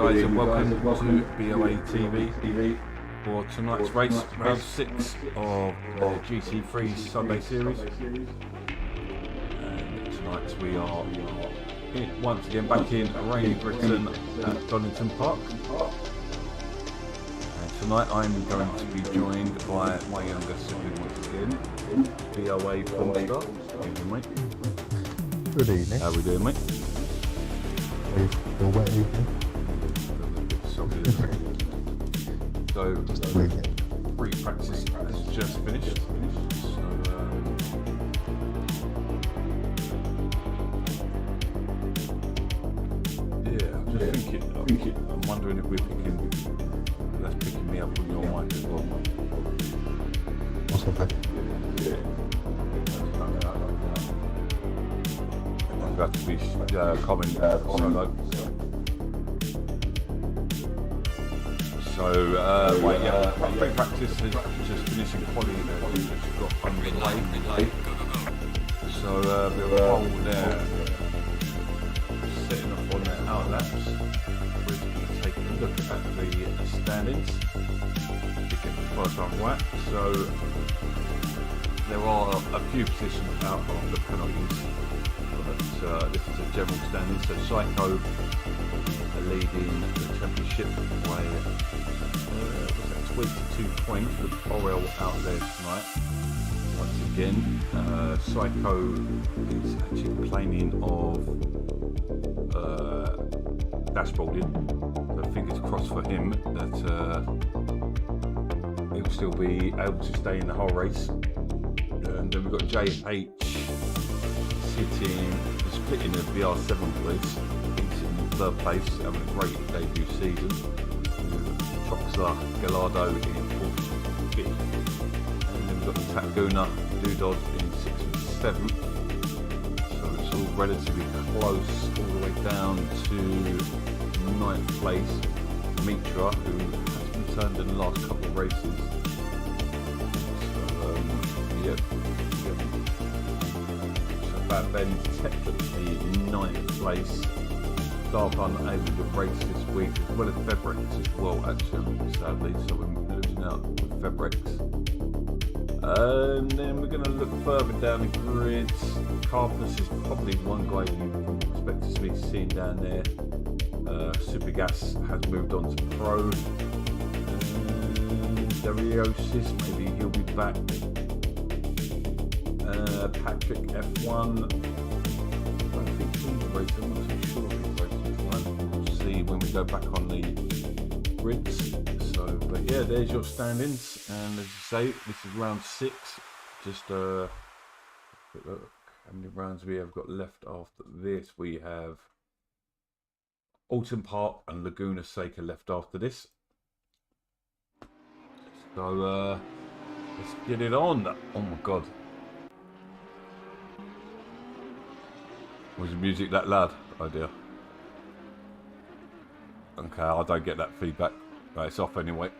guys, and welcome to BoATV for tonight's race, round 6 of the GT3 Sunday Series. And tonight we are once again back in rainy Britain at Donington Park. And tonight I'm going to be joined by my younger sibling once again, BOA from start. Good evening, mate. Good evening. How are we doing, mate? A wet evening. So, pre-practice has just finished. So, yeah, I'm just thinking. I'm wondering if we're picking. That's picking me up on your mic as well. What's up, mate? I'm going to be commenting solo. So, pre-practice has just finished in quality there, which has got underway. So, a bit of a hole there, setting up on their outlaps. We're going to take a look at the standings to get the first one right. So, there are a few positions out of the penalties, but this is a general standing. So, Psycho leading the championship by 22 points, with Orel out there tonight. Once again, Psycho is actually complaining of dashboarding, so fingers crossed for him that he'll still be able to stay in the whole race. And then we've got JH splitting the VR7 place. He's in third place, having a great debut season. Troxler Gallardo in 4th and 5th. And then we've got the Tanguna Dudod in 6th and 7th. So it's all relatively close, all the way down to 9th place. Mitra, who has been turned in the last couple of races. So, yep. So Bad Ben's technically 9th place. Dark unable to race this week, as well as Febrex as well, actually, sadly, so we're losing out with Febrex. And then we're going to look further down the grids. Carpus is probably one guy you expect to be seen down there. Supergas has moved on to Pro. Dariosis, maybe he'll be back. Patrick F1. I think he's racing, I'm not too sure if he's racing. We'll see when we go back on the grids. So, but yeah, there's your standings, and as you say, this is round 6. Just quick look how many rounds we have got left after this. We have Alton Park and Laguna Seca left after this. So let's get it on. Oh my god. Was the music that loud? Oh dear. Okay, I don't get that feedback. Right, it's off anyway.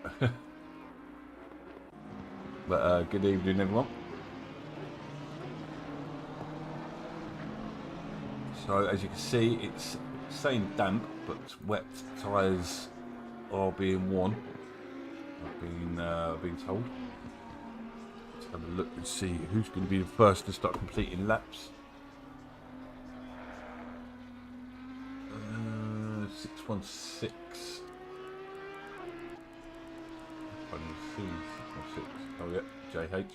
But good evening, everyone. So as you can see, it's saying damp, but wet tyres are being worn. I've been told. Let's have a look and see who's going to be the first to start completing laps. 616. I can see 616. Oh yeah, JH.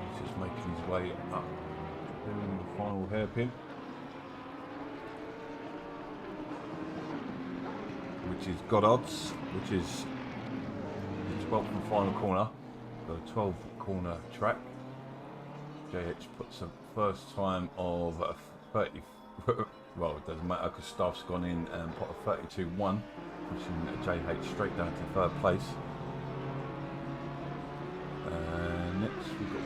He's just making his way up. Doing the final hairpin, which is Goddard's, which is the 12th and final corner, the 12 corner track. JH puts a first time of 30. Well, it doesn't matter because staff's gone in and put a 32-1, pushing JH straight down to 3rd place. Next we've got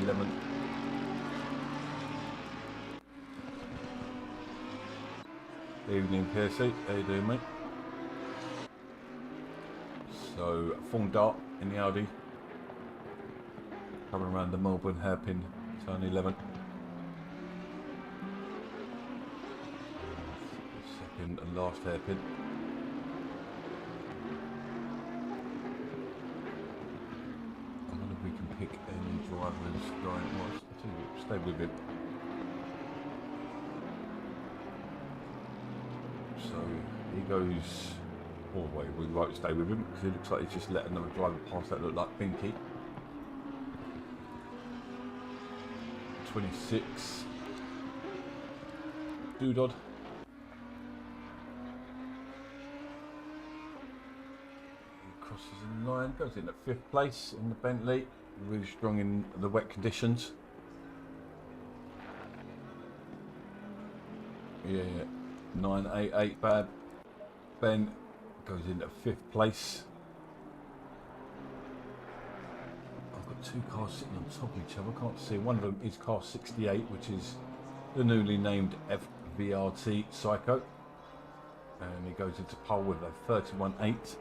11. Evening, PSC. How you doing, mate? So, Fong Dart in the Audi, coming around the Melbourne hairpin, turn 11. Second and last hairpin. I wonder if we can pick any drivers going was. Stay with him. So he goes all the way. We won't stay with him because it looks like he's just let another driver pass that look like Pinky. 26. Doodod. He crosses the line, goes in at 5th place in the Bentley. Really strong in the wet conditions. Yeah, 988 bad. Ben goes in at 5th place. I've got 2 cars sitting on top of each other. I can't see. One of them is car 68, which is the newly named FVRT Psycho. And he goes into pole with a 31.8.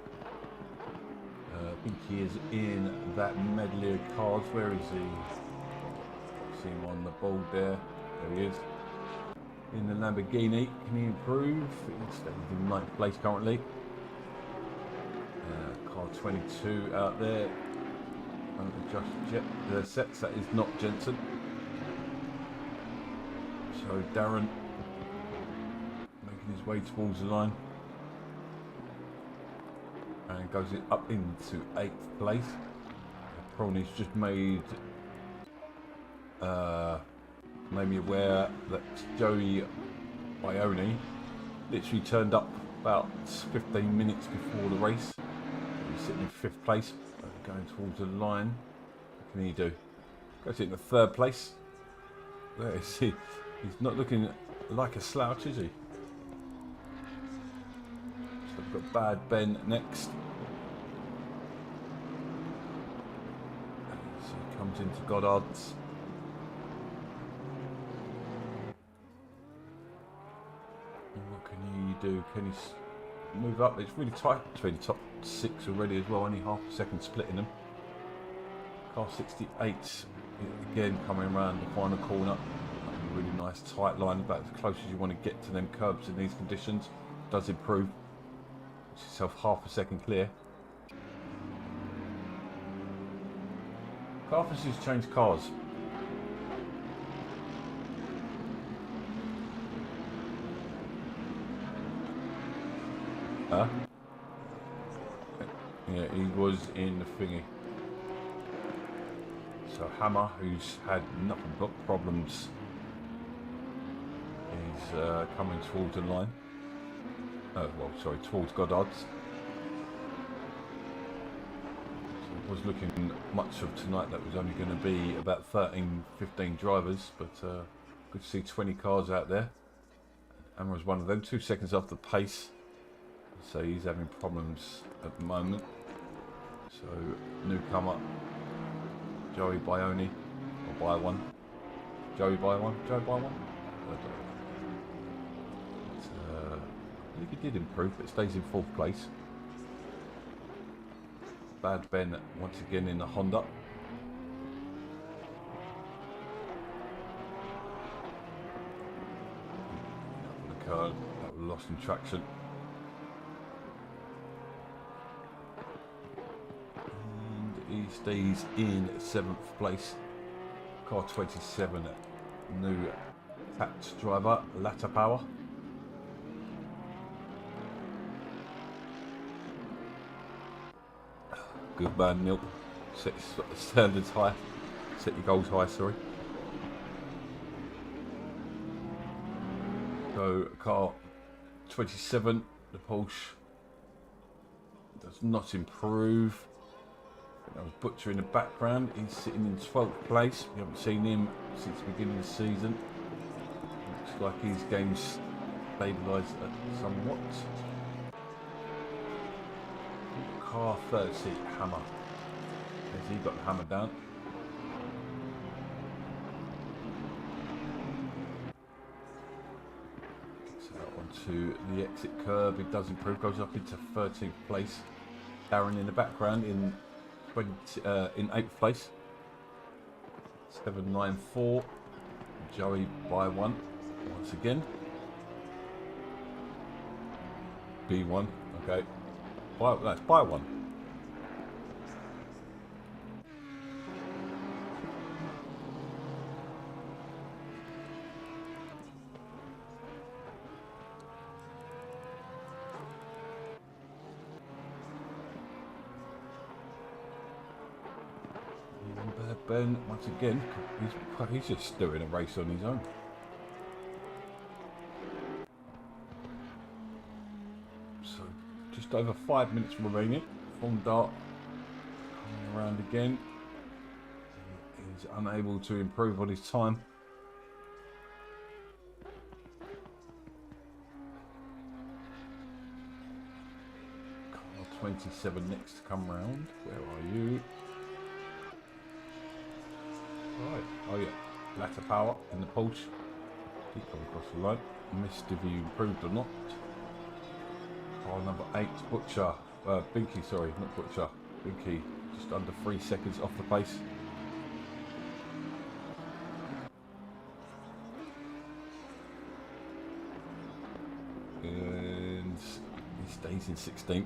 I think he is in that medley of cars. Where is he? See him on the board there. There he is. In the Lamborghini. Can he improve? He's in 9th place currently. Car 22 out there. Just the sets, that is not Jensen. So Darren making his way towards the line. And goes it up into 8th place. Prony's just made me aware that Joey Ione literally turned up about 15 minutes before the race. He's sitting in 5th place, going towards the line. What can he do? Goes into 3rd place. Where is he? He's not looking like a slouch, is he? So we've got Bad Ben next. So he comes into Goddard's. And what can he do? Can he move up? It's really tight between the top 6 already as well, only half a second splitting them. Car 68 again coming around the final corner. Really nice tight line, about as close as you want to get to them curbs in these conditions. Does improve. Puts yourself half a second clear. Car officers change cars. Huh? Yeah, he was in the thingy. So Hammer, who's had nothing but problems, is coming towards the line. Oh, well, sorry, towards Goddard's. So it was looking much of tonight that was only going to be about 13, 15 drivers, but good to see 20 cars out there. Hammer was one of them, 2 seconds off the pace. So he's having problems at the moment. So newcomer Joey Bione, or buy one. Joey buy one. Joey buy one. I think he did improve, but stays in 4th place. Bad Ben once again in the Honda. The car that was lost in traction. He stays in 7th place. Car 27, new tax driver, Latter Power. Good man, Neil. Set your standards high. Set your goals high, sorry. So, car 27, the Porsche does not improve. That was Butcher in the background. He's sitting in 12th place. We haven't seen him since the beginning of the season. Looks like his game's stabilised somewhat. Car 30, Hammer. Has he got the hammer down? Gets out onto the exit curve. It does improve. Goes up into 13th place. Darren in the background in 8th place. 794. Joey by 1 once again. B1. Okay. That's buy one. Ben, once again, he's just doing a race on his own. So, just over 5 minutes remaining. From Dart coming around again. He's unable to improve on his time. Car 27 next to come round. Where are you? Right. Oh yeah, latter power in the Porsche. He come across the line. Missed if he improved or not. Car number 8, Butcher. Binky, sorry, not Butcher. Binky, just under 3 seconds off the pace. And he stays in 16th.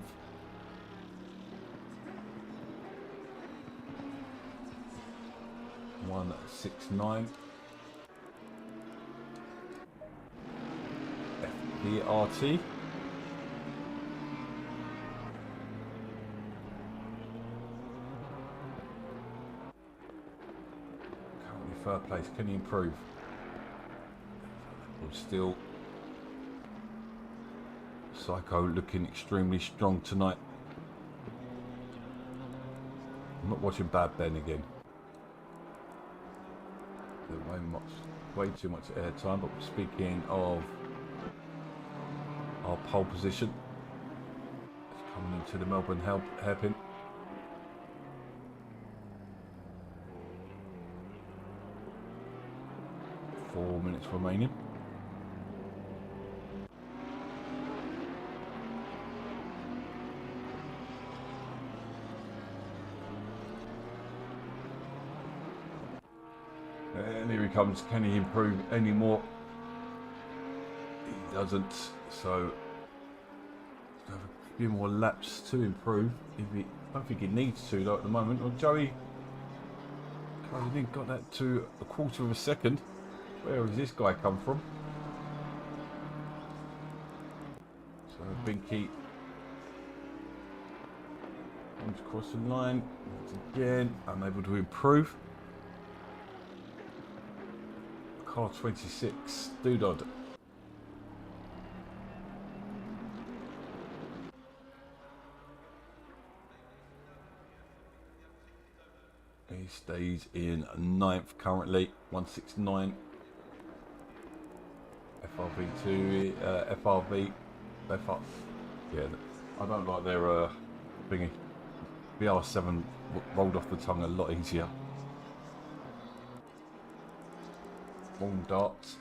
One 6.9. FDRT. Currently third place. Can he improve? Well, still Psycho looking extremely strong tonight. I'm not watching Bad Ben again. Way too much airtime, but speaking of our pole position, it's coming into the Melbourne hairpin. Four minutes remaining. And here he comes. Can he improve any more? He doesn't. So have a few more laps to improve. I don't think he needs to though at the moment. Well, Joey got that to a quarter of a second. Where has this guy come from? So Binky comes across the line once again, unable to improve. Car 26, Doodod. He stays in 9th currently, 169. FRV2, FRV, FR. Yeah, I don't like their thingy. BR7 rolled off the tongue a lot easier. Long darts.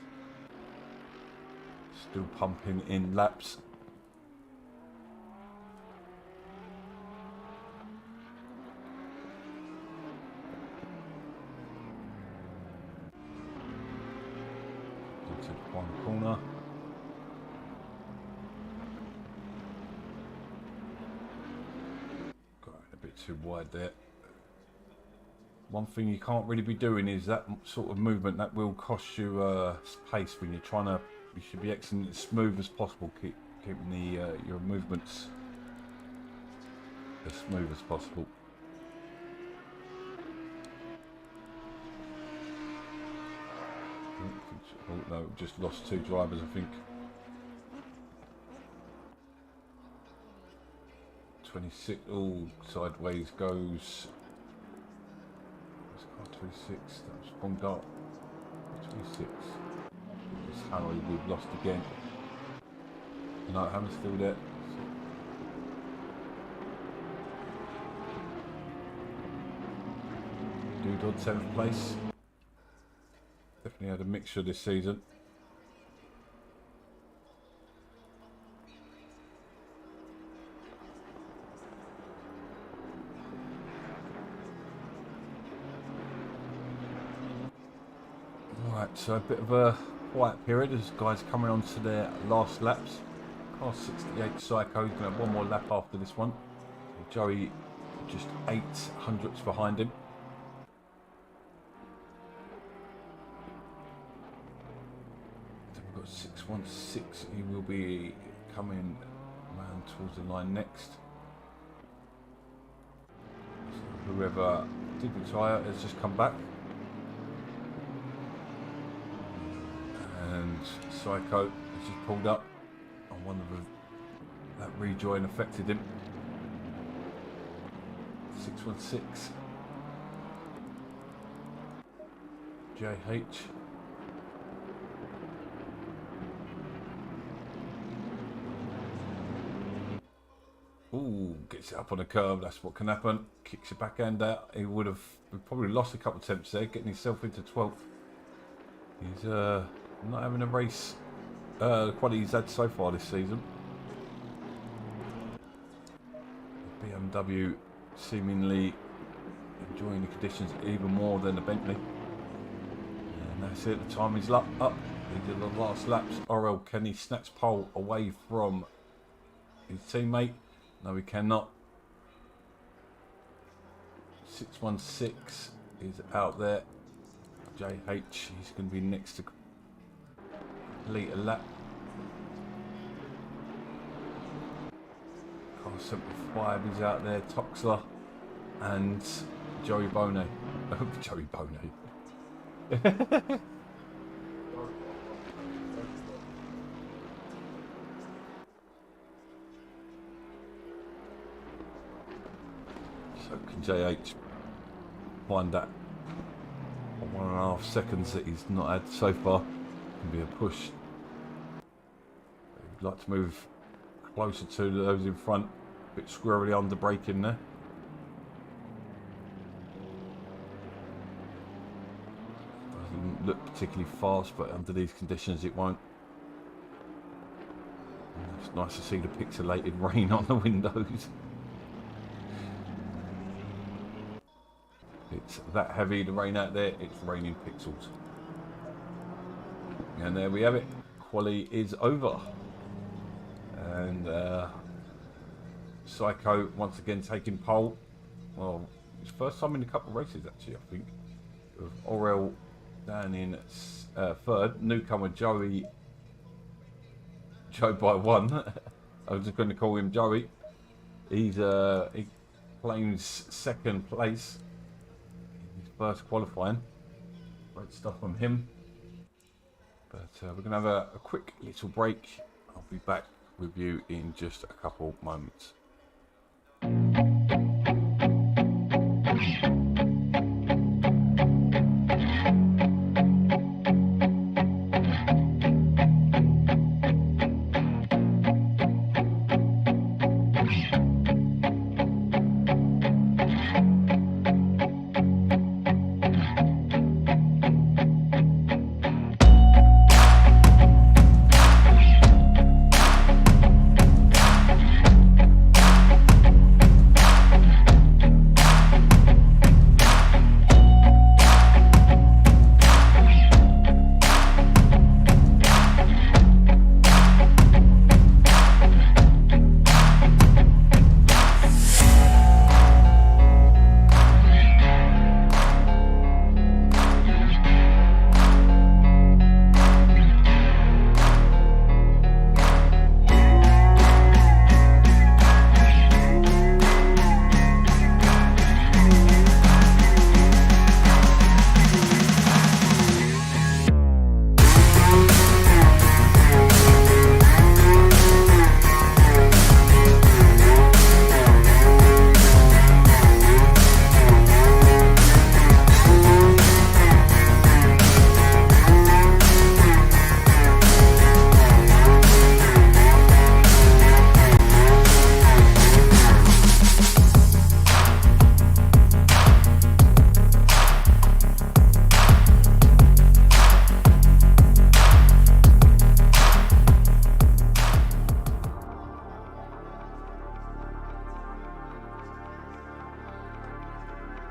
Still pumping in laps. Into one corner. Got a bit too wide there. One thing you can't really be doing is that sort of movement that will cost you pace when you're trying to. You should be exiting as smooth as possible, keeping the your movements as smooth as possible. Oh no, just lost 2 drivers, I think. 26. Oh, sideways goes. 26, that was wrong dart. 26. It's Harry, we've lost again. No, Hammer's still there. Doodod 7th place. Definitely had a mixture this season. Right, so a bit of a quiet period as guys coming on to their last laps. Car 68 Psycho. He's going to have one more lap after this one. Joey just 800ths behind him. Then we've got 616. He will be coming around towards the line next. So whoever did retire has just come back. And Psycho has just pulled up on one of that rejoin affected him. 616 JH. Ooh, gets it up on a curb. That's what can happen. Kicks your backhand out. He would have probably lost a couple of attempts there, getting himself into 12th. He's not having a race quite he's had so far this season. BMW seemingly enjoying the conditions even more than the Bentley. And that's it, the time is up. These are the last laps. Orel, can he snatch pole away from his teammate? No, he cannot. 616 is out there. JH, he's going to be next to complete a lap. Car 75 is out there. Toxler and Joey Bonnet. Joey Bonnet. So can JH find that 1.5 seconds that he's not had so far? Can be a push. He'd like to move closer to those in front. A bit squirrely under braking there. Doesn't look particularly fast, but under these conditions it won't. And it's nice to see the pixelated rain on the windows. It's that heavy, the rain out there, it's raining pixels. And there we have it. Quali is over. And Psycho once again taking pole. Well, it's first time in a couple of races actually, I think. With Orel down in third. Newcomer Joey by one. I was just going to call him Joey. He claims second place. First qualifying. Great stuff from him. But we're going to have a quick little break. I'll be back with you in just a couple moments.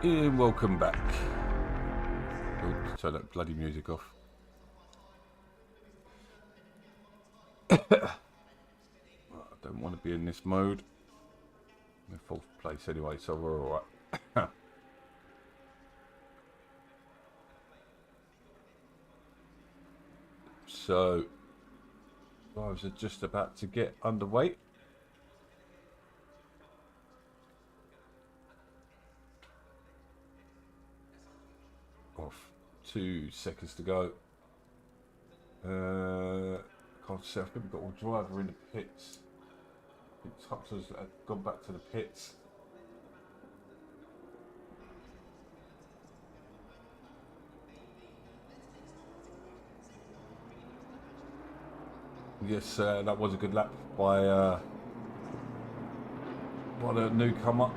And welcome back. Oh, turn that bloody music off. to be in this mode. I'm in 4th place anyway, so we're alright. So, drivers are just about to get underway. Off 2 seconds to go. Can't see, I think we've got one driver in the pits. I think Tuxer's gone back to the pits. Yes, that was a good lap by the newcomer.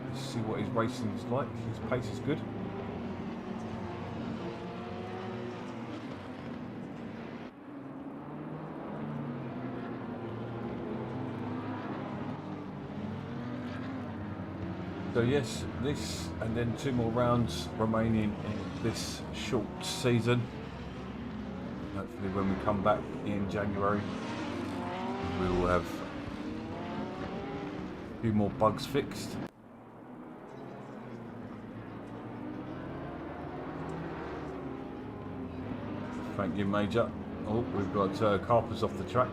Let's see what his racing is like. His pace is good. So yes, this and then 2 more rounds remaining in this short season. Hopefully when we come back in January, we will have a few more bugs fixed. Thank you, Major. Oh, we've got Carpers off the track.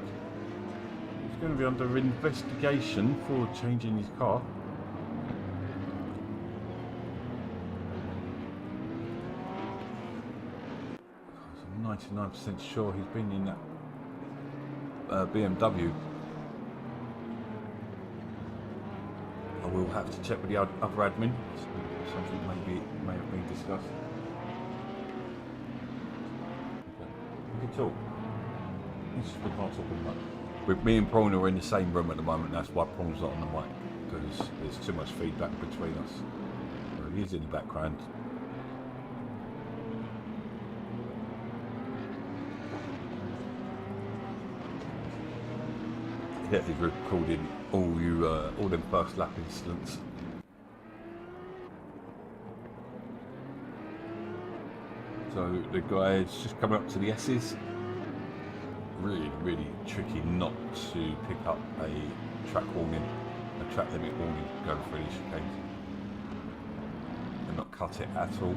He's going to be under investigation for changing his car. I'm 99% sure he's been in that BMW. I will have to check with the other admin. Something may have been discussed. We can talk. We can't talk much. With me and Prawn are in the same room at the moment. That's why Prawn's not on the mic, because there's too much feedback between us. So he is in the background. Yeah, he's recording all them first lap incidents. So the guys just coming up to the S's. Really tricky not to pick up a track warning, a track limit warning going through these chicanes, and not cut it at all.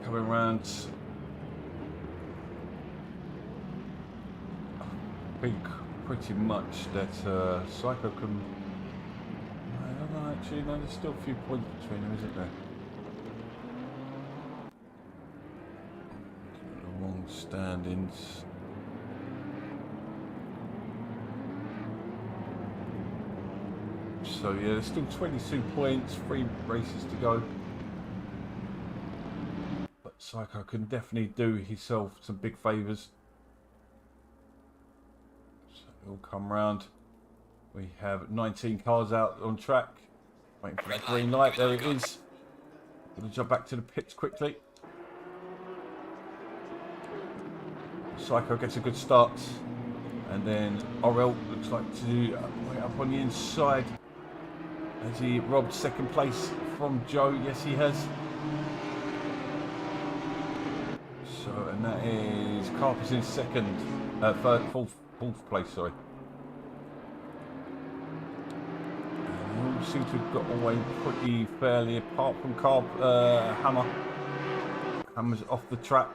Coming around, I think pretty much that Psycho can. I don't know, actually, no, there's still a few points between them, isn't there? The wrong standings. So yeah, there's still 22 points, 3 races to go. Psycho can definitely do himself some big favours. So he'll come round. We have 19 cars out on track. Waiting for that green light. There it is. Gonna jump back to the pits quickly. Psycho gets a good start. And then Orel looks like to wait up on the inside. Has he robbed 2nd place from Joe? Yes, he has. So, and that is Carpus in 2nd, 4th place, sorry. And they all seem to have got away pretty fairly, apart from Hammer. Hammer's off the track.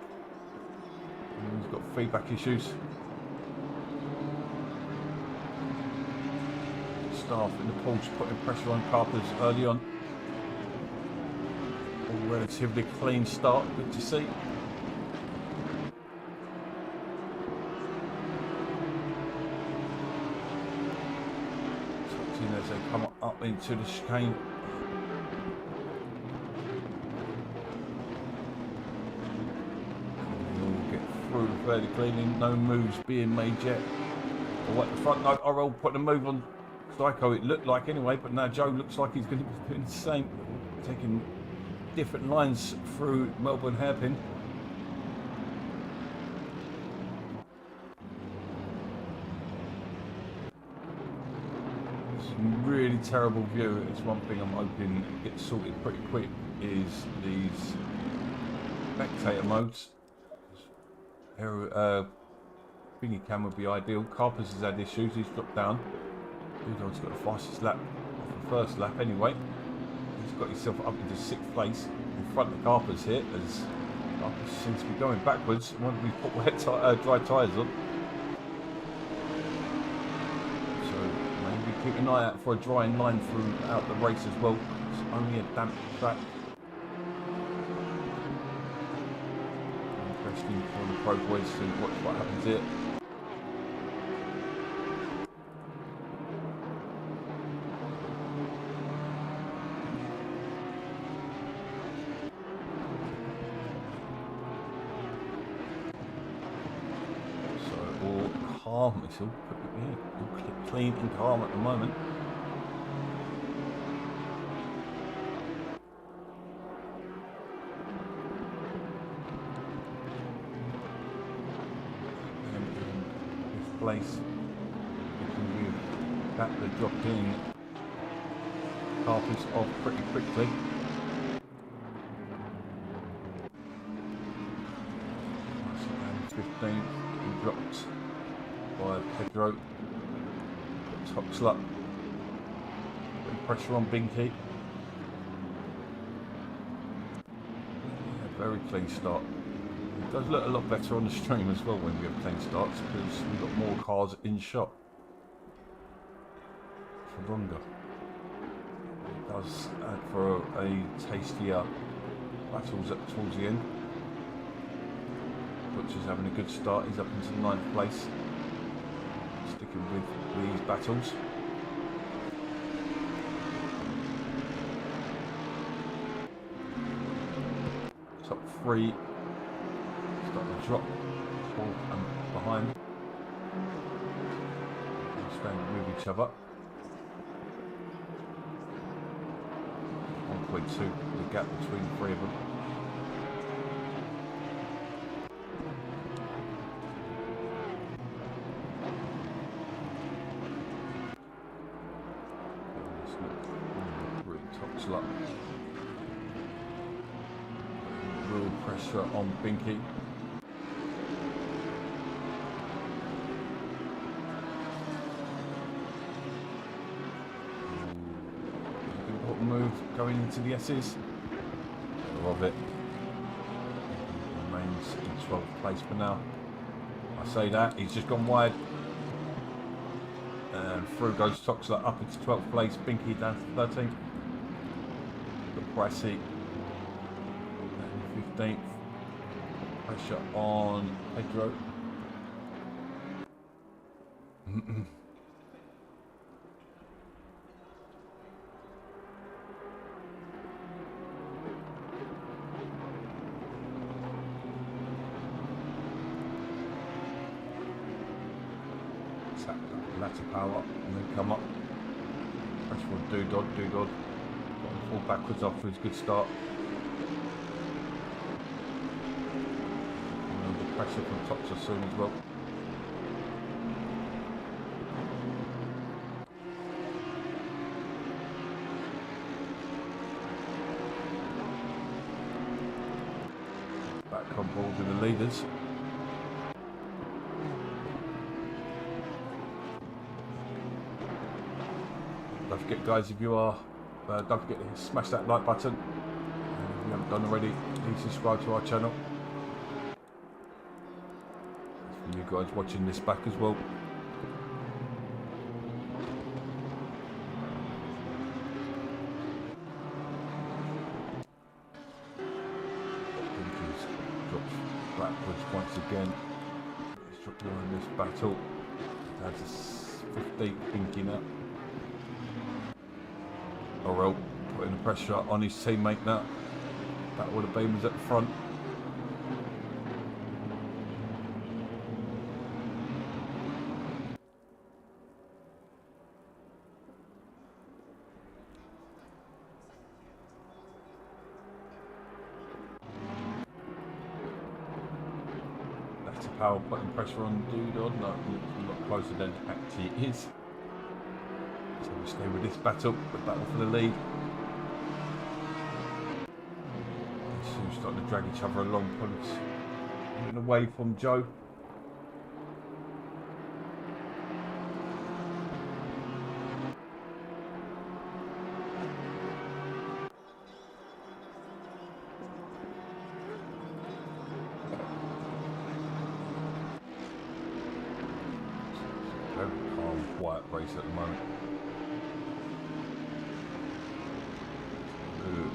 And he's got feedback issues. Staff in the Porsche putting pressure on Carpus early on. All relatively clean start, good to see. As they come up into the chicane. They all get through fairly cleanly, no moves being made yet. Or at the front, no, Orel putting a move on Psycho, it looked like anyway, but now Joe looks like he's going to be doing the same, taking different lines through Melbourne hairpin. Really really terrible view. It's one thing I'm hoping gets sorted pretty quick is these spectator modes. Thingy cam would be ideal. Carpus has had issues, he's dropped down. Dudon's got the fastest lap off the first lap anyway. He's got himself up into 6th place in front of Carpus here, as Carpus seems to be going backwards when we put dry tyres on. So maybe keep an eye out for a drying line throughout the race as well. It's only a damp track. Interesting for the pro boys to watch what happens here. Calm, it's all clean and calm at the moment. This place, that they're dropping Carpus off pretty quickly. So 15th, he dropped by Pedro, Toxler, putting pressure on Binky. Yeah, very clean start. It does look a lot better on the stream as well when we have clean starts, because we've got more cars in shot for longer. It does add for a tastier battles towards the end. Butcher's having a good start, he's up into 9th place. Sticking with these battles. Top 3 starting to drop, 4th and behind. Staying with each other. 1.2, the gap between the 3 of them. Real pressure on Binky. Important move going into the S's. Love it. Remains in 12th place for now. I say that, he's just gone wide. And through goes Toxler up into 12th place. Binky down to 13th. Got Pricey. 15th. Pressure on Pedro. Tap latter power and then come up. Pressure on Dudon. Got to fall backwards after his good start. Pressure from Toxler soon as well. Back on board with the leaders. Don't forget, guys, if you are, don't forget to smash that like button. And if you haven't done already, please subscribe to our channel. You guys watching this back as well. Binky's dropped backwards once again. He's dropped behind this battle. That's 15th Binky now. Orel putting the pressure on his teammate now. That would have been was at the front. Power putting pressure on Dudon. No, looks a lot closer than it actually is. So stay with this battle, the battle for the lead. They're soon starting to drag each other along, pulling away from Joe. Very calm, quiet race at the moment. Good.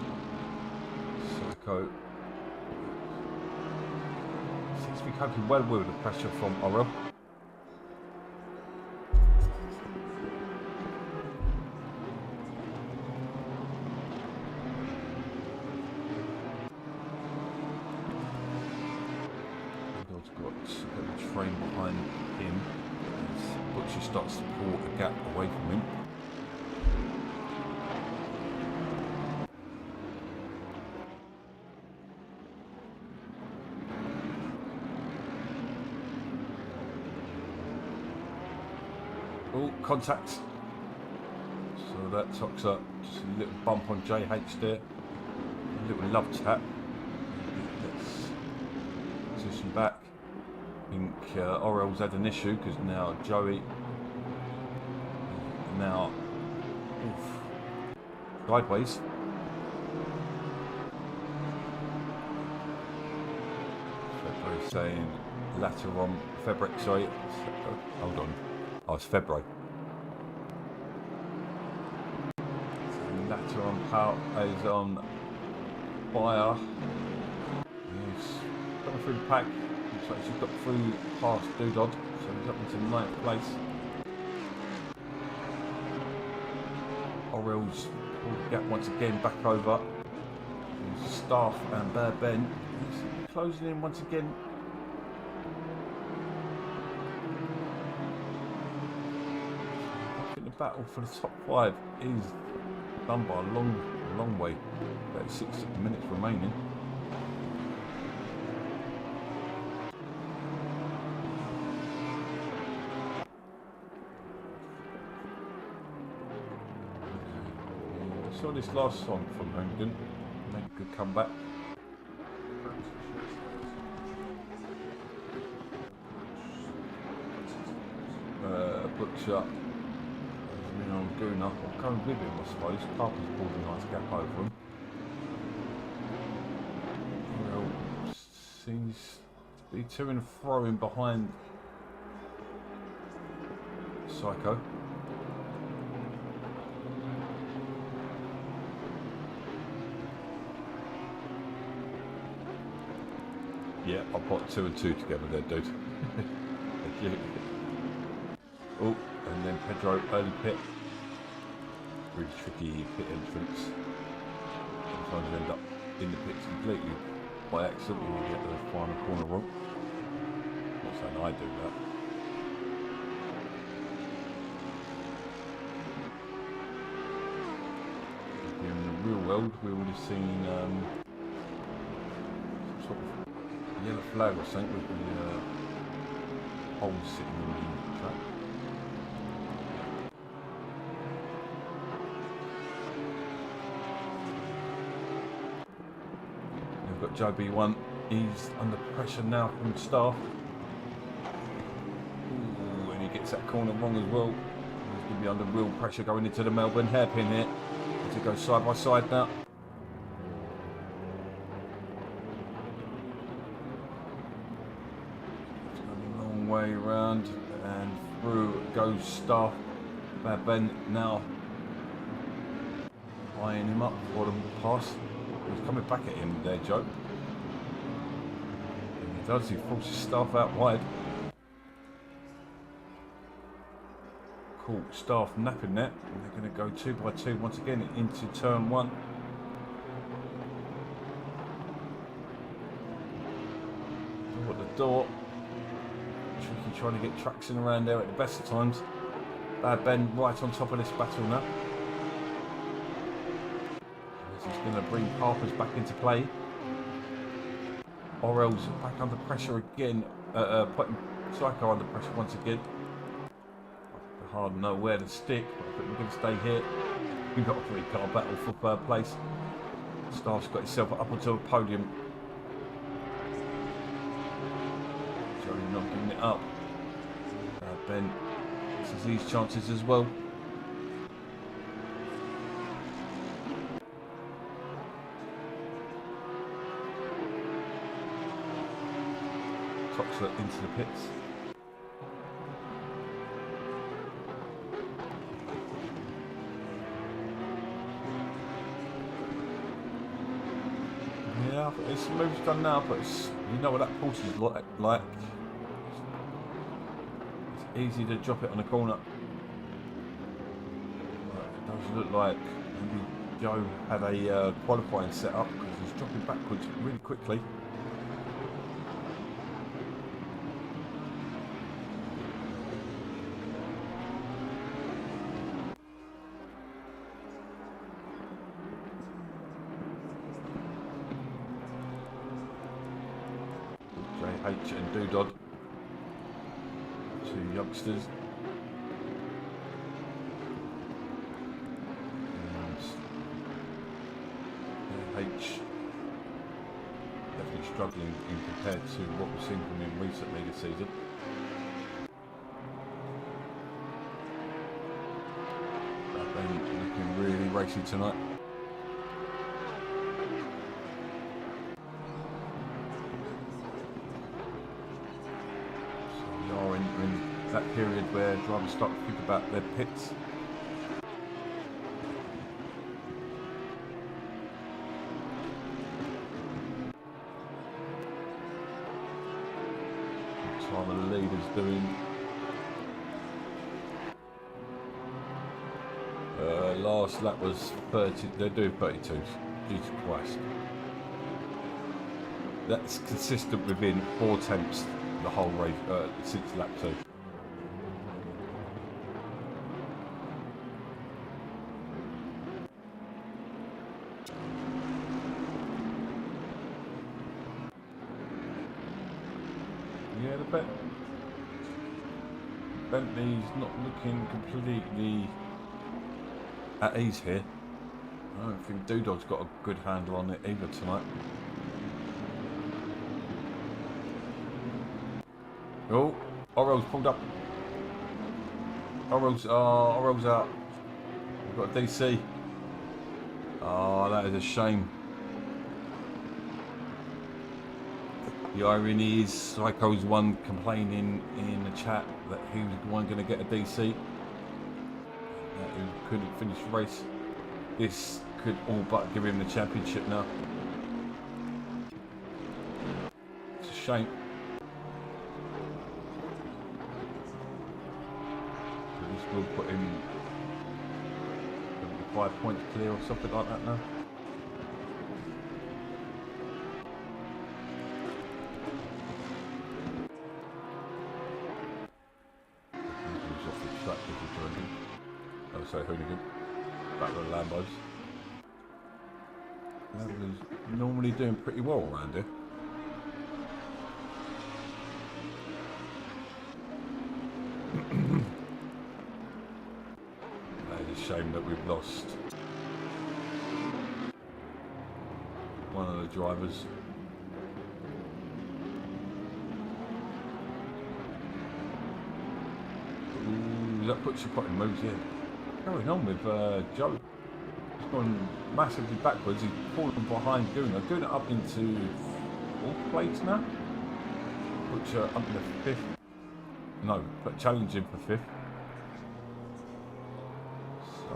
Psycho seems to be coping well with the pressure from Orel. God's got a train behind him. Butcher starts to pull a gap away from him. Oh, contact. So that tucks up. Just a little bump on JH there. A little love tap. Let's position back. I think Orel's had an issue because now Joey now sideways. February saying latter on February, sorry, hold on. Oh, it's February. So latter on power is on fire. He's coming through the pack. Looks like she's got through past Doodod, so he's up into 9th place. Orel's pulled the gap once again back over. Staff and Bear Ben. He's closing in once again. I think the battle for the top 5 is done by a long way. 36 minutes remaining. Saw this last song from Hogan, made a good comeback. Butcher, on Gooner, I'm coming with him I suppose. Parker's pulled a nice gap over him. Well, seems to be to and fro in behind Psycho. Yeah, I'll put 2 and 2 together there, dude. Thank you. Oh, and then Pedro early pit. Really tricky pit entrance. Sometimes you end up in the pits completely by accident when you get the final corner wrong. Not saying I do that. In the real world, we would have seen some sort of yellow flag or something with the holes sitting in the track. We've got Joe B1, he's under pressure now from staff. Ooh, and he gets that corner wrong as well. He's going to be under real pressure going into the Melbourne hairpin here. To go side by side now. A long way around and through goes Staff. Bad Ben now eyeing him up for the pass. He's coming back at him there, Joe. And he does, he forces Staff out wide. Cool, Staff napping that, and they're going to go 2 by 2 once again into turn 1. Door at the door. Tricky trying to get traction around there at the best of times. Bad Ben right on top of this battle now. This is going to bring Harper's back into play. Orel's back under pressure again, putting Psycho under pressure once again. hard to know where to stick, but I think we're going to stay here. We've got a 3-car battle for third place. Staff's got himself up onto a podium. Joey not giving it up. Ben, this is his chances as well. Toxler into the pits. Yeah, it's moves done now, but you know what that pulse is like. It's easy to drop it on the corner. It does look like maybe Joe had a qualifying set up because he's dropping backwards really quickly. H and Doodod, two youngsters, and H definitely struggling in compared to what we've seen from him recently this season. But then looking really racy tonight. That period where drivers start to think about their pits. What time the leader's doing. Last lap was 30, they're doing 32s. Jesus Christ. That's consistent within 4 attempts the whole race since lap 2. Yeah, the Bentley's not looking completely at ease here. I don't think Doodod's got a good handle on it either tonight. Oh, Orel's pulled up. Orel's out. We've got a DC. Oh, that is a shame. The irony is, Psycho's one complaining in the chat that he was the one going to get a DC. That he couldn't finish the race. This could all but give him the championship now. It's a shame. This will put him 5 points clear or something like that now. Oh, sorry, Hoonigan. Back with the Lambos. Lambos normally doing pretty well around here. It's a shame that we've lost one of the drivers. Ooh, that puts you quite in moves here. Going on with Joe. He's gone massively backwards. He's fallen behind Guna. Guna up into 4th place now. Puts up into 5th. No, but challenging for 5th. So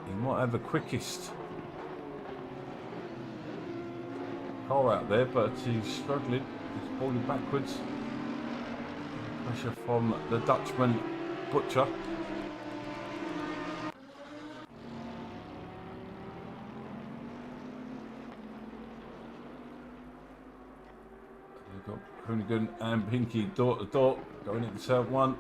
he might have the quickest car out there, but he's struggling. He's falling backwards. Pressure from the Dutchman Butcher. We've got Hoonigan and Pinky door to door going into turn 1.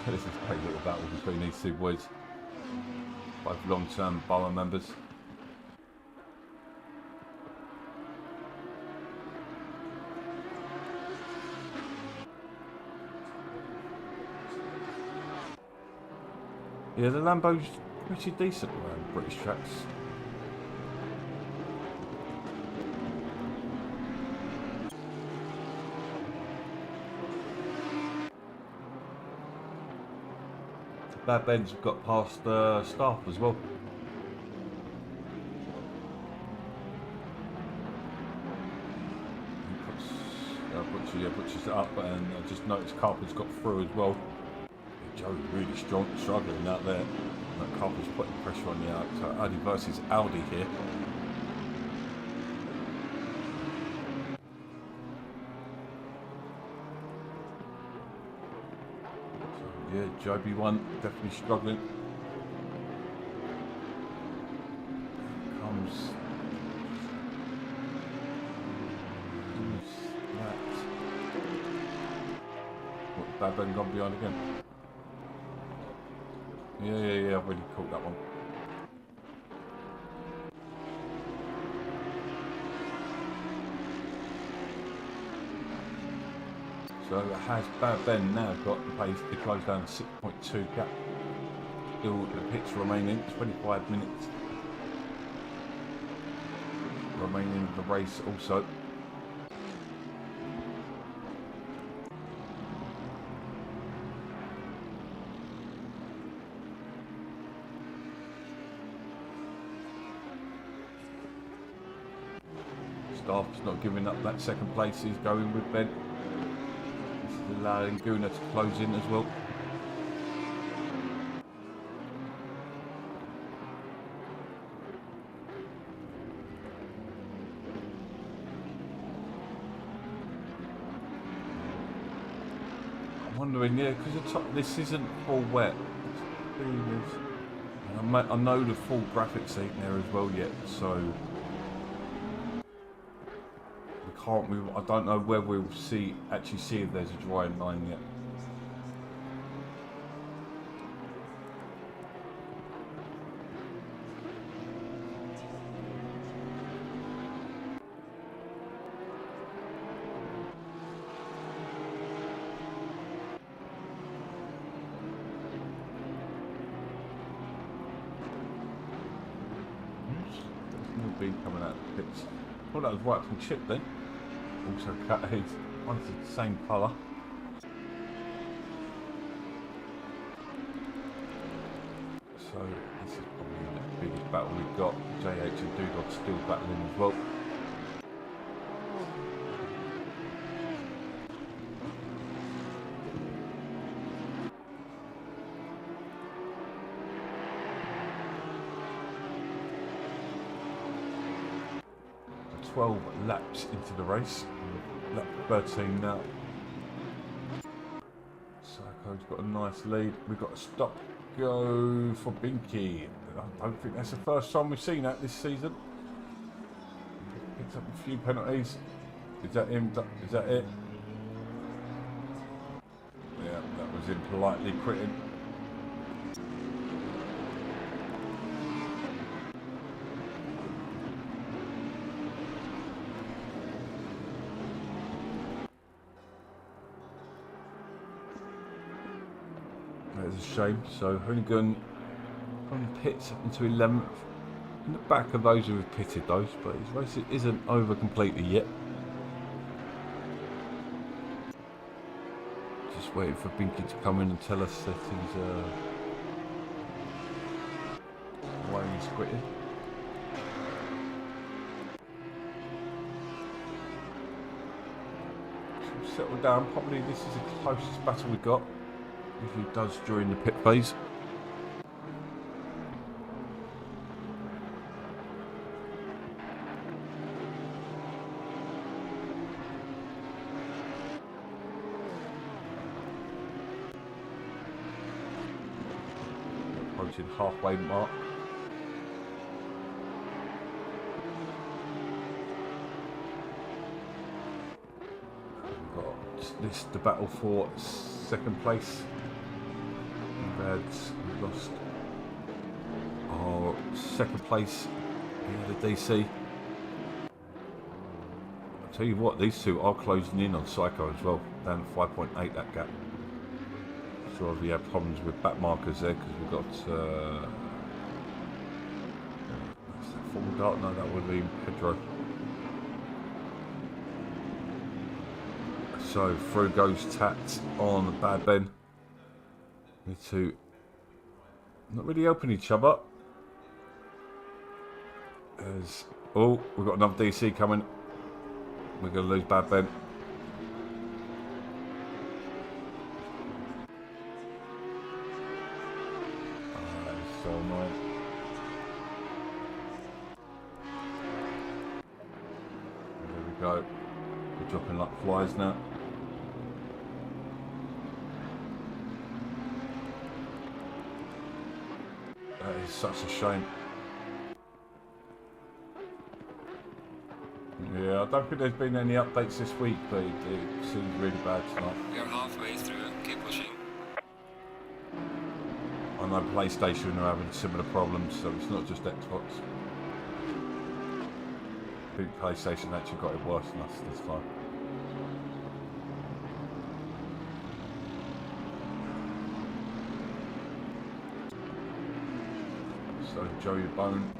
This is a great little battle between these two boys. Both long-term borough members. Yeah, the Lambo's pretty decent around British tracks. Bad Ben's got past staff as well. Butchers it up, and I just noticed Carpen's got through as well. Joe's really struggling out there. That Carpen's putting pressure on the outside. Audi versus Audi here. So, yeah, Joby one definitely struggling. Comes. Bad Ben gone behind again. Yeah, I've already caught that one. So has Bad Ben now got the pace to close down the 6.2 gap? Still the pits remaining, 25 minutes remaining of the race also. Staff's not giving up that second place, he's going with Ben. This is allowing Guna to close in as well. I'm wondering, yeah, because this isn't full wet. And I know the full graphics ain't there as well yet, so I don't know whether we'll actually see if there's a drying line yet. There's no bead coming out of the pits. Thought that was right from Chip then. Also cut heads, one's the same colour. So this is probably the biggest battle we've got. JH and Doodog still battling as well. So 12 laps into the race. Lap 13 now. Psycho's got a nice lead. We've got a stop go for Binky. I don't think that's the first time we've seen that this season. Picked up a few penalties. Is that him? Is that it? Yeah, that was him politely quitting. That's a shame. So Hoonigan from pits up into 11th. In the back of those who have pitted those, but his race isn't over completely yet. Just waiting for Binky to come in and tell us that he's why he's quitting. So settle down. Probably this is the closest battle we got. Usually does during the pit phase. Approaching halfway mark. We've got this the battle for second place. We've lost our second place in the DC. I'll tell you what, these two are closing in on Psycho as well, down to 5.8 that gap. sure if we have problems with back markers there because we've got is that full dart? No, that would be Pedro. So through goes Tat on Bad Ben. Need to not really helping each other. As oh, we've got another DC coming. We're going to lose Bad Ben. Oh, that is so annoying. There we go. We're dropping like flies now. That is such a shame. Yeah, I don't think there's been any updates this week, but it seems really bad tonight. We are halfway through. Keep pushing. I know PlayStation are having similar problems, so it's not just Xbox. I think PlayStation actually got it worse than us this time. So Joey Bone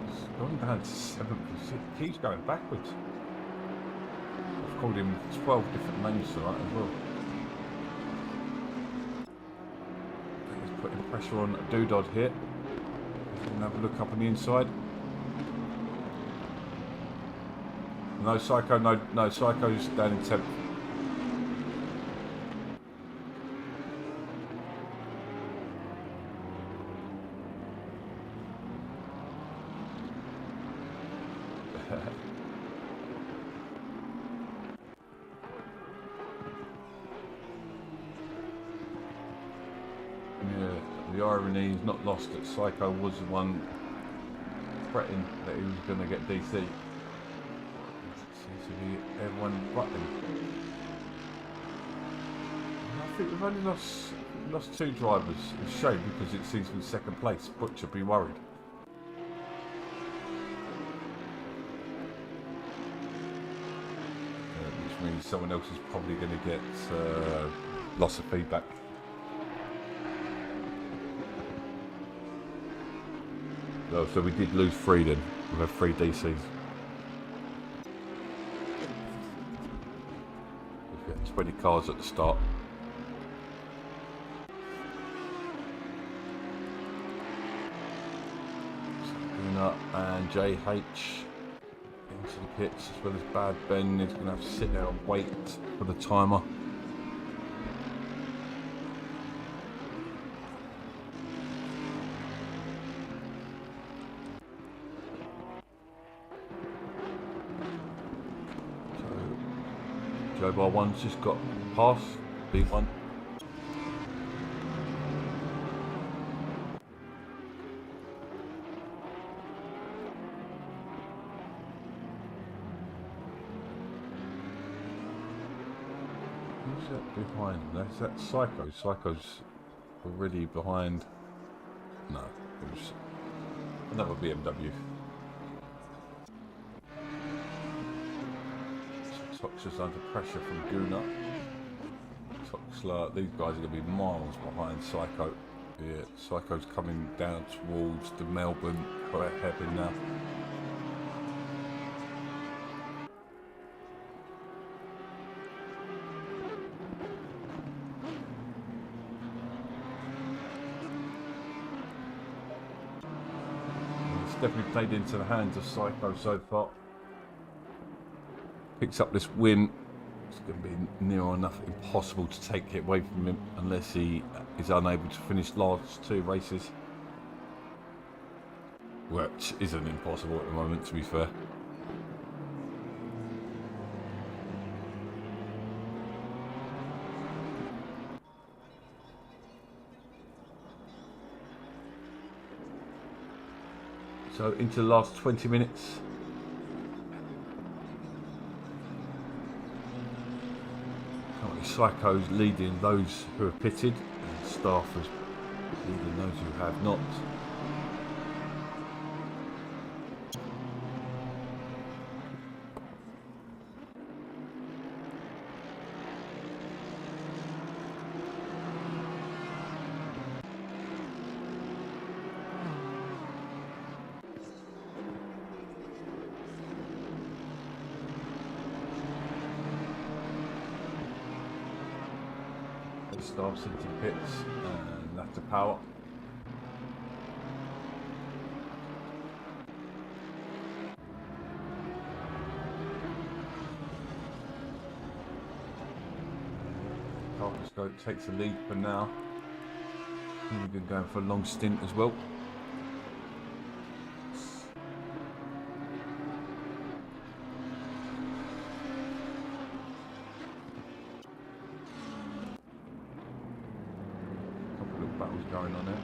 has gone down to 7th. He keeps going backwards. I've called him 12 different names tonight as well. He's putting pressure on Doodod here. We can have a look up on the inside. No Psycho, no Psycho's down in 10th. The irony is not lost that Psycho was the one threatening that he was going to get DC. Seems to be everyone but him. I think we've only lost 2 drivers. It's a shame because it seems to be 2nd place. Butcher be worried. Which means someone else is probably going to get loss of feedback. So we did lose 3 then. We have 3 DCs. We've got 20 cars at the start. Guna and JH into the pits as well as Bad Ben. He's going to have to sit there and wait for the timer. Joe Bar 1's just got past B1. Who's that behind? That's that Psycho. Psycho's already behind. No, it was another BMW. Toxler's under pressure from Guna. Toxler, these guys are going to be miles behind Psycho. Yeah, Psycho's coming down towards the Melbourne hairpin now. It's definitely played into the hands of Psycho so far. Picks up this win. It's going to be near enough impossible to take it away from him unless he is unable to finish last 2 races, which isn't impossible at the moment, to be fair. So into the last 20 minutes. Psycho's leading those who are pitted, and Staff is leading those who have not. Staff City pits and that's the power. Carpetscope takes the lead for now. We've been going for a long stint as well. Couple of little battles going on there.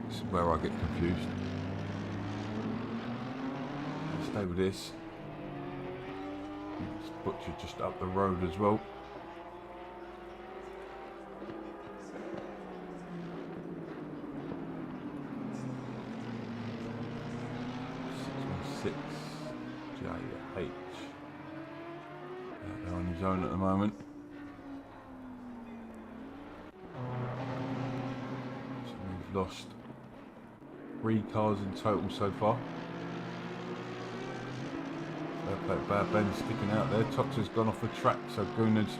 This is where I get confused. Stay with this. This butcher just up the road as well. JH. They're on his own at the moment. So we've lost 3 cars in total so far. Bad Ben sticking out there. Toxer's gone off the track, so Gunnar's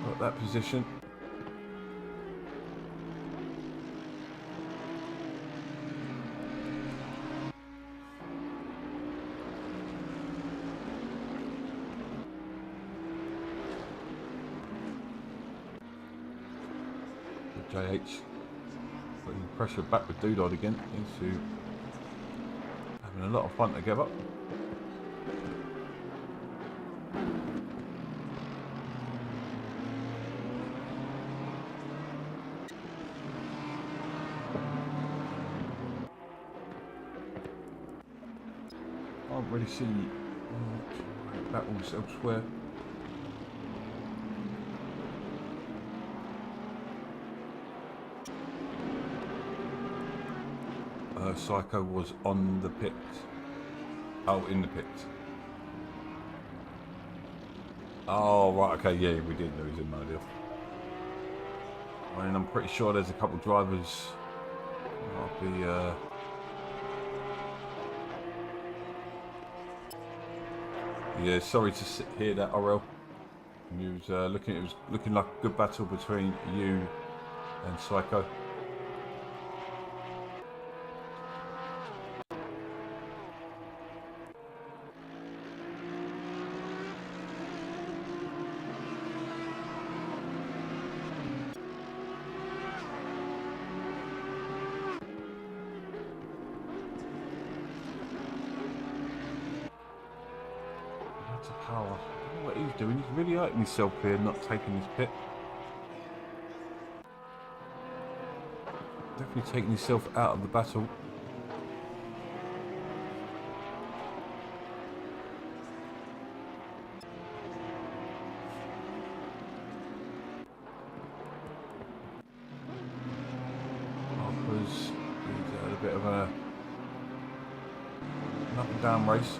got that position. JH putting pressure back with Doodod again. These two having a lot of fun together. Can't really see battles elsewhere. Psycho was on the pit. Oh, in the pit. Oh, right, okay, yeah, we did lose him, no deal. I mean, I'm pretty sure there's a couple of drivers. I'll be, yeah, sorry to hear that, RL. It was looking like a good battle between you and Psycho. Power. What he's doing, he's really hurting himself here, not taking his pit. Definitely taking himself out of the battle. Harper's he's had a bit of a up and down race.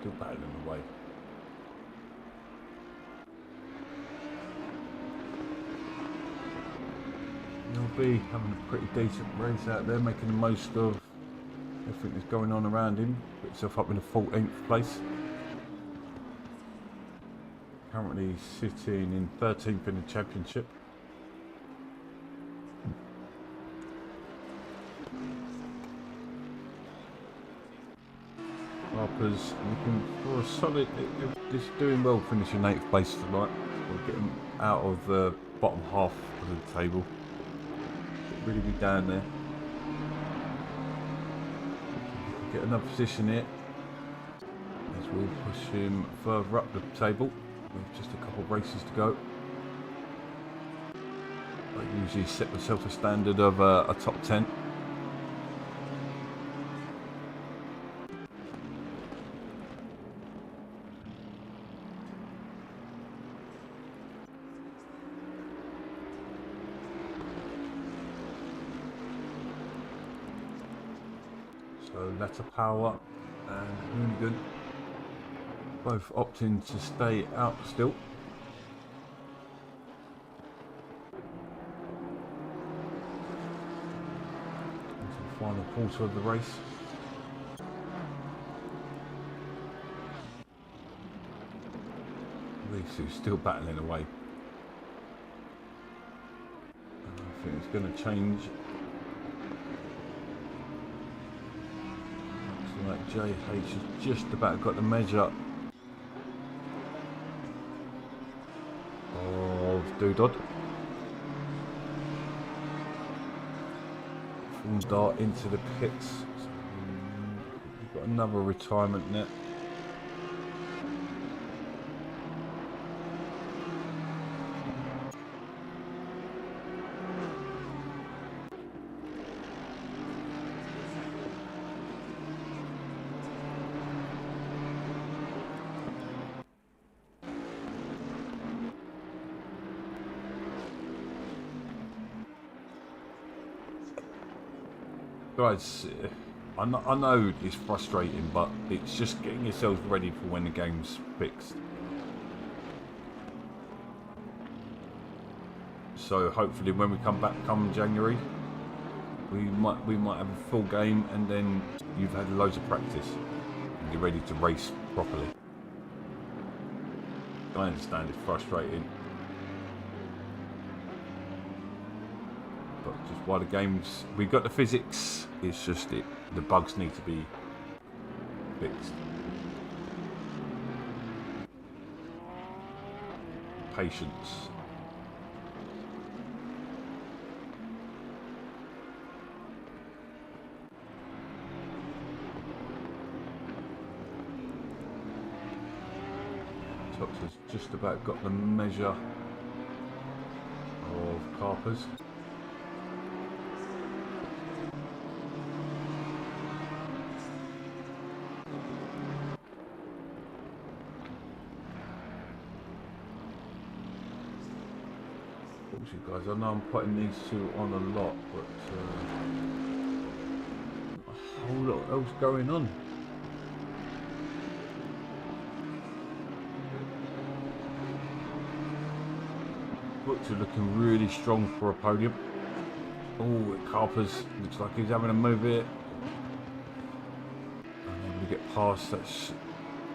Still battling away. He'll be having a pretty decent race out there, making the most of everything that's going on around him. Put himself up in the 14th place. Currently sitting in 13th in the championship. Harper's looking for a solid, just doing well, finishing 8th place tonight. We'll get him out of the bottom half of the table. Should really be down there. Get another position here as we'll push him further up the table with just a couple of races to go. I usually set myself a standard of a top 10. So Letter Power and Hoonigan both opting to stay out still. Into the final quarter of the race. These two still battling away. And I think it's going to change. Looks like JH has just about got the measure of Doodod. Full dart into the pits. So we've got another retirement net. Guys, I know it's frustrating, but it's just getting yourselves ready for when the game's fixed. So hopefully when we come back come January, we might have a full game, and then you've had loads of practice and you're ready to race properly. I understand it's frustrating, but just while the game's, we've got the physics, it's just the bugs need to be fixed. Patience. Tox has just about got the measure of Carpers. Guys, I know I'm putting these two on a lot, but a whole lot else going on. Books are looking really strong for a podium. Oh, Carpers looks like he's having to move it. Unable to get past. That's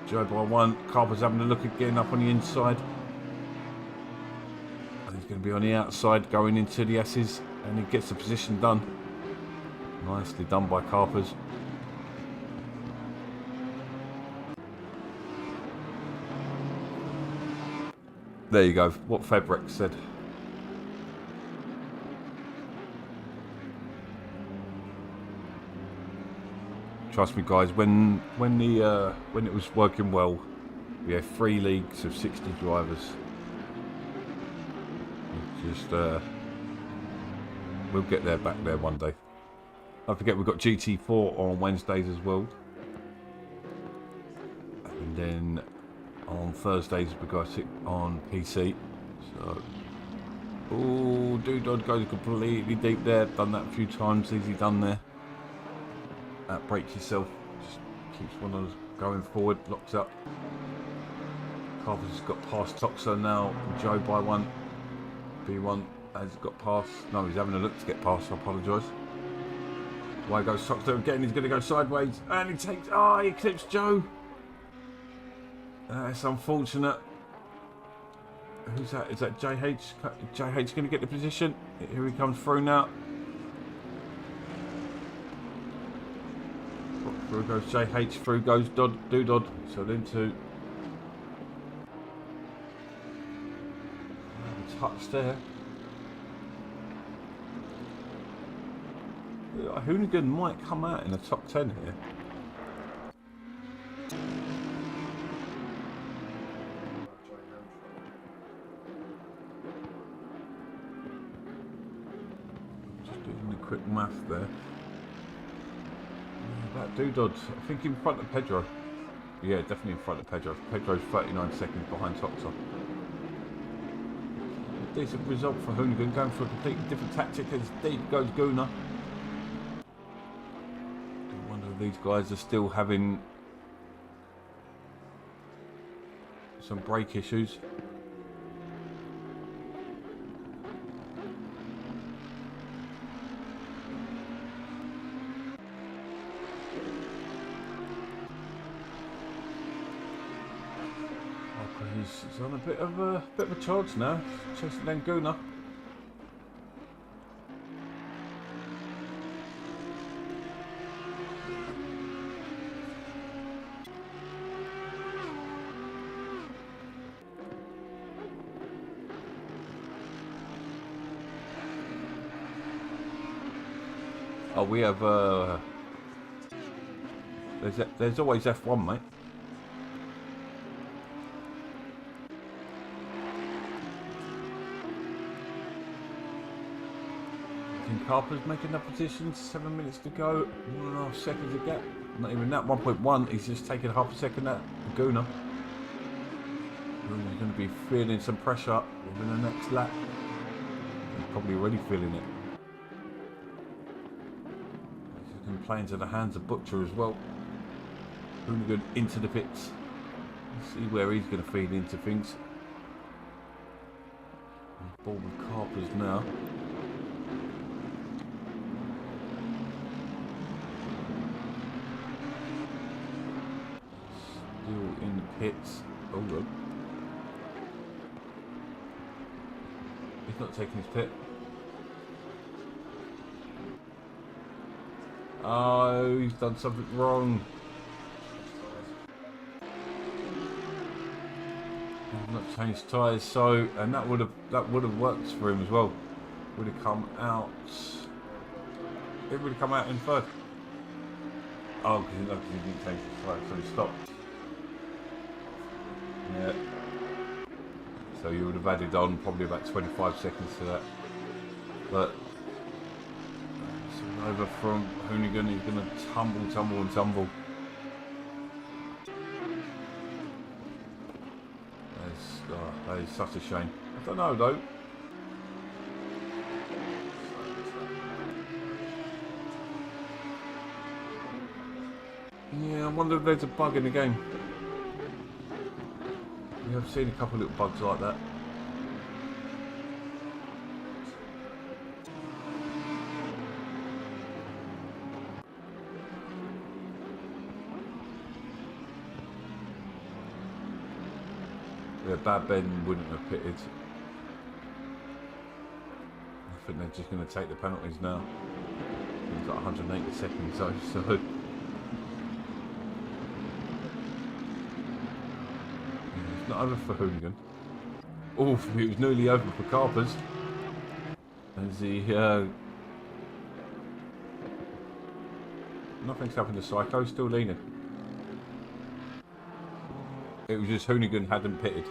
Joe by one. Carpers having to look again up on the inside. He's going to be on the outside going into the S's, and he gets the position done. Nicely done by Carpers. There you go, what Febrex said. Trust me guys, when it was working well, we had 3 leagues of 60 drivers. Just we'll get there, back there one day. Don't forget we've got GT3 on Wednesdays as well, and then on Thursdays we got it on PC. So, oh, Doodod goes completely deep there. Done that a few times. Easy done there. That breaks yourself. Just keeps one of us going forward. Locks up. Carpus has got past Toxo now. Joe by one. B1 has got past. No, he's having a look to get past. I apologise. Away goes Toxo again. He's going to go sideways, and he takes. Ah, he clips Joe. That's unfortunate. Who's that? Is that JH? JH going to get the position. Here he comes through now. Through goes JH. Through goes Doodod. So then two. Touch there. Hoonigan might come out in the top 10 here. Just doing the quick math there. That Doodod, I think in front of Pedro. Yeah, definitely in front of Pedro. Pedro's 39 seconds behind Toxo. Decent result for Hoonigan, going for a completely different tactic as deep goes Guna. I wonder if these guys are still having some brake issues. He's on a bit of a charge now, chasing Laguna. Oh, we have there's always F1, mate. Harper's making up position, 7 minutes to go, 1.5 seconds of gap. Not even that, 1.1. He's just taken half a second at Laguna. He's going to be feeling some pressure within the next lap. He's probably already feeling it. He's going to play into the hands of Butcher as well. Hoonigan into the pits. Let's see where he's going to feed into things. Ball with Carpers now. In the pits. Oh look. He's not taking his pit. Oh, he's done something wrong. He's not changed tyres, so and that would have worked for him as well. Would have come out. It would have come out in third. Oh, because he didn't change his tyre, so he stopped. Yeah. So you would have added on probably about 25 seconds to that. But it's over from Hoonigan. He's going to tumble. That is such a shame. I don't know though. Yeah, I wonder if there's a bug in the game. I've seen a couple of little bugs like that. Yeah, Bad Ben wouldn't have pitted. I think they're just going to take the penalties now. He's got 180 seconds though, so... Not over for Hoonigan. Oh, it was nearly over for Carpers. As he nothing's happened to Psycho, still leaning. It was just Hoonigan hadn't pitted.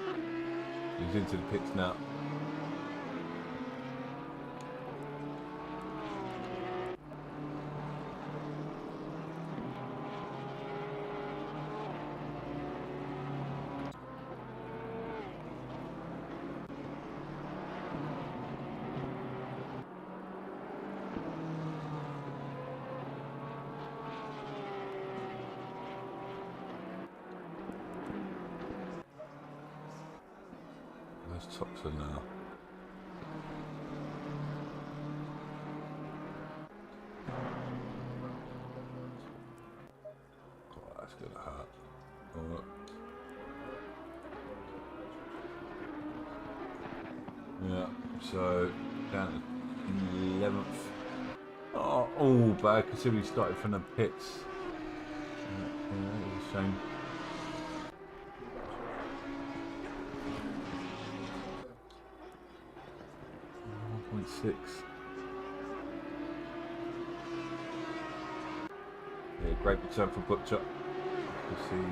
He's into the pits now. Thompson now. Oh, that's gonna hurt. Oh. Yeah, so down to 11th. Oh, bad considering he started from the pits. Yeah, it was a shame. 1.6. Yeah, great return for Butcher. You see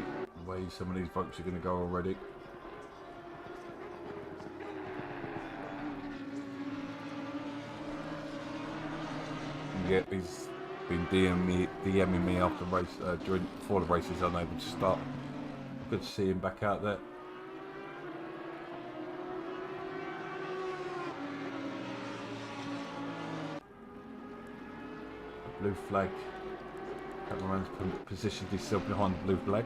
the way some of these votes are going to go already. Yeah, he's been DMing me after race before the race is unable to start. Good to see him back out there. Blue flag Cameraman's positioned himself behind the blue flag.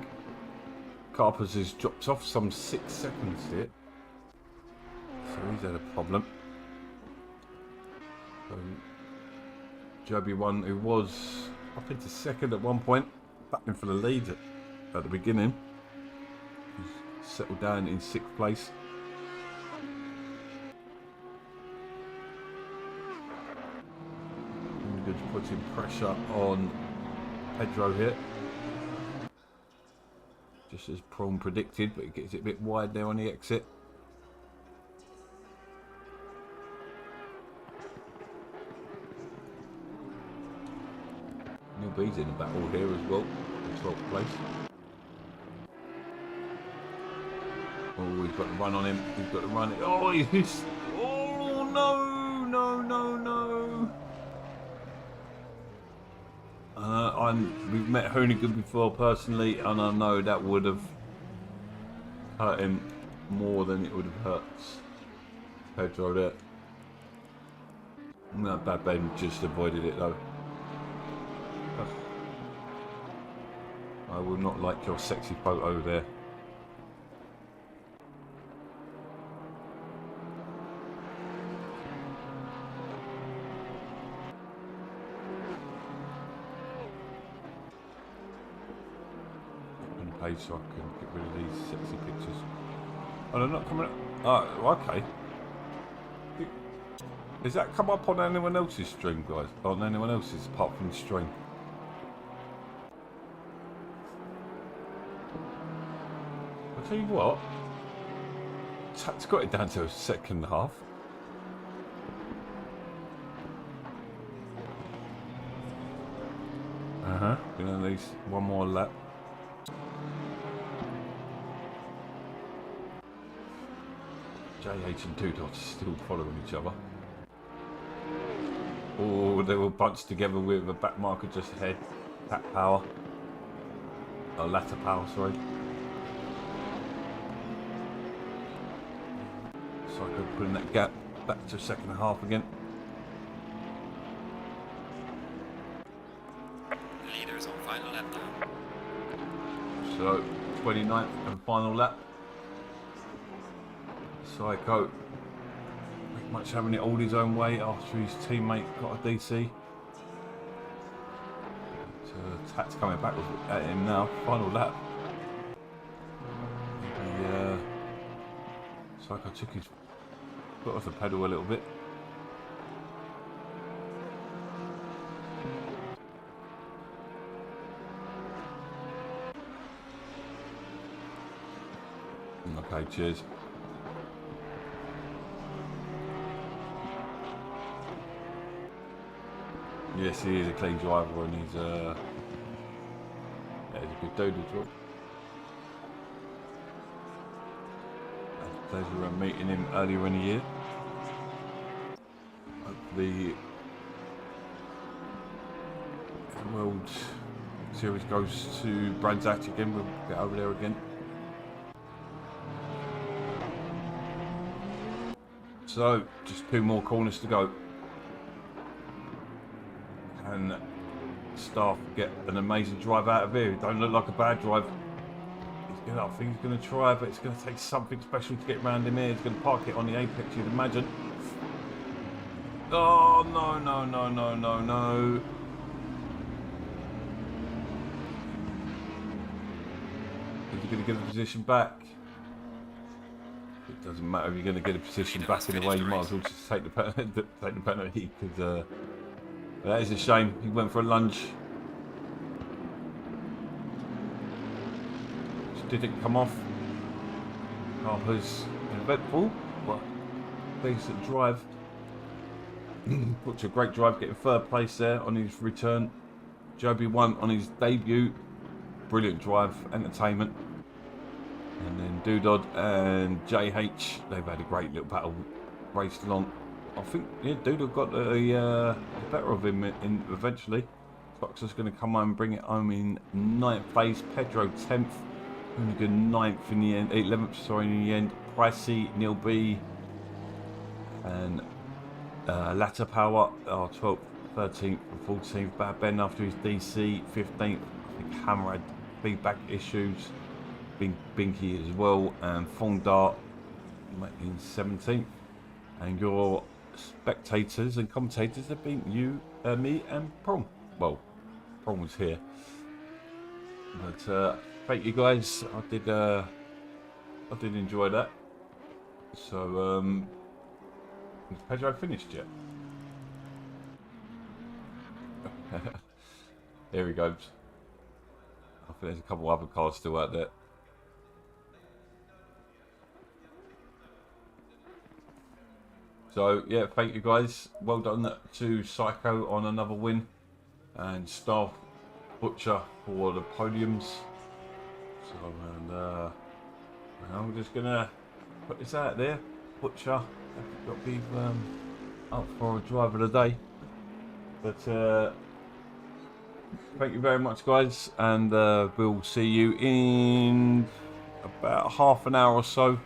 Carpers has dropped off some 6 seconds here. So he's had a problem. So, Joby one, who was up into second at one point, battling for the lead at the beginning. He's settled down in 6th place. Good, putting pressure on Pedro here. Just as Prawn predicted, but he gets it a bit wide there on the exit. Neil B's in the battle here as well, in 12th place. Oh, he's got the run on him. He's got the run. Oh, he's. Oh, no, no, no, no. We've met Hoonigan before personally, and I know that would have hurt him more than it would have hurt Pedro there. No, Bad Ben just avoided it though. I will not like your sexy photo there. So I can get rid of these sexy pictures. Oh, they're not coming up. Oh, okay. Does that come up on anyone else's stream, guys? On anyone else's apart from the stream? I'll tell you what. Tat's got it down to a second and a half. Gonna at least one more lap. JH and Dudot still following each other. Oh, they were bunched together with a back marker just ahead. Tap power. Oh, latter power, sorry. Psycho putting that gap back to second and a half again. Leaders on final lap now. So, 29th and final lap. Psycho pretty much having it all his own way after his teammate got a DC. So Tat's coming back at him now. Final lap. Maybe Psycho took his foot off the pedal a little bit. Okay, cheers. Yes, he is a clean driver and he's yeah, he's a good dude as well. I had the pleasure of meeting him earlier in the year. Hopefully the World Series goes to Brands Hatch again, we'll get over there again. So, just 2 more corners to go. And staff get an amazing drive out of here. It don't look like a bad drive. I think he's going to try, but it's going to take something special to get around him here. He's going to park it on the apex, you'd imagine. Oh, no, no, no, no, no, no. Is he going to get the position back? It doesn't matter if you're going to get a position back in the way. You might as well just take the penalty, because that is a shame. He went for a lunge. Just didn't come off. Harper's eventful, but decent drive. Put a great drive, getting 3rd place there on his return. Joby won on his debut. Brilliant drive, entertainment. And then Dudod and JH, they've had a great little battle, raced along. I think, yeah, Dudod got the better of him eventually. Foxer's going to come home and bring it home in 9th place. Pedro 10th. Hoonigan 9th in the end, 11th, sorry, in the end. Pricey, Neil B. And Latter Power, our 12th 13th and 14th. Bad Ben after his DC. 15th, I think Hammer had feedback issues. Binky as well. And Fondart in 17th. And your spectators and commentators have been you, me, and Prong. Well, Prong was here. But thank you guys. I did enjoy that. So has Pedro finished yet? Here he goes. I think there's a couple other cars still out there. So yeah, thank you guys. Well done to Psycho on another win, and Staff Butcher for the podiums. So and I'm just gonna put this out there. Butcher got to be up for a drive of the day. But thank you very much, guys, and we'll see you in about half an hour or so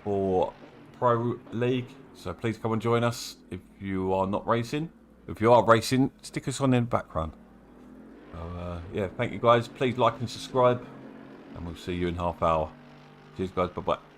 for Pro League. So please come and join us if you are not racing. If you are racing, stick us on in the background. So yeah, thank you guys. Please like and subscribe, and we'll see you in half hour. Cheers, guys. Bye bye.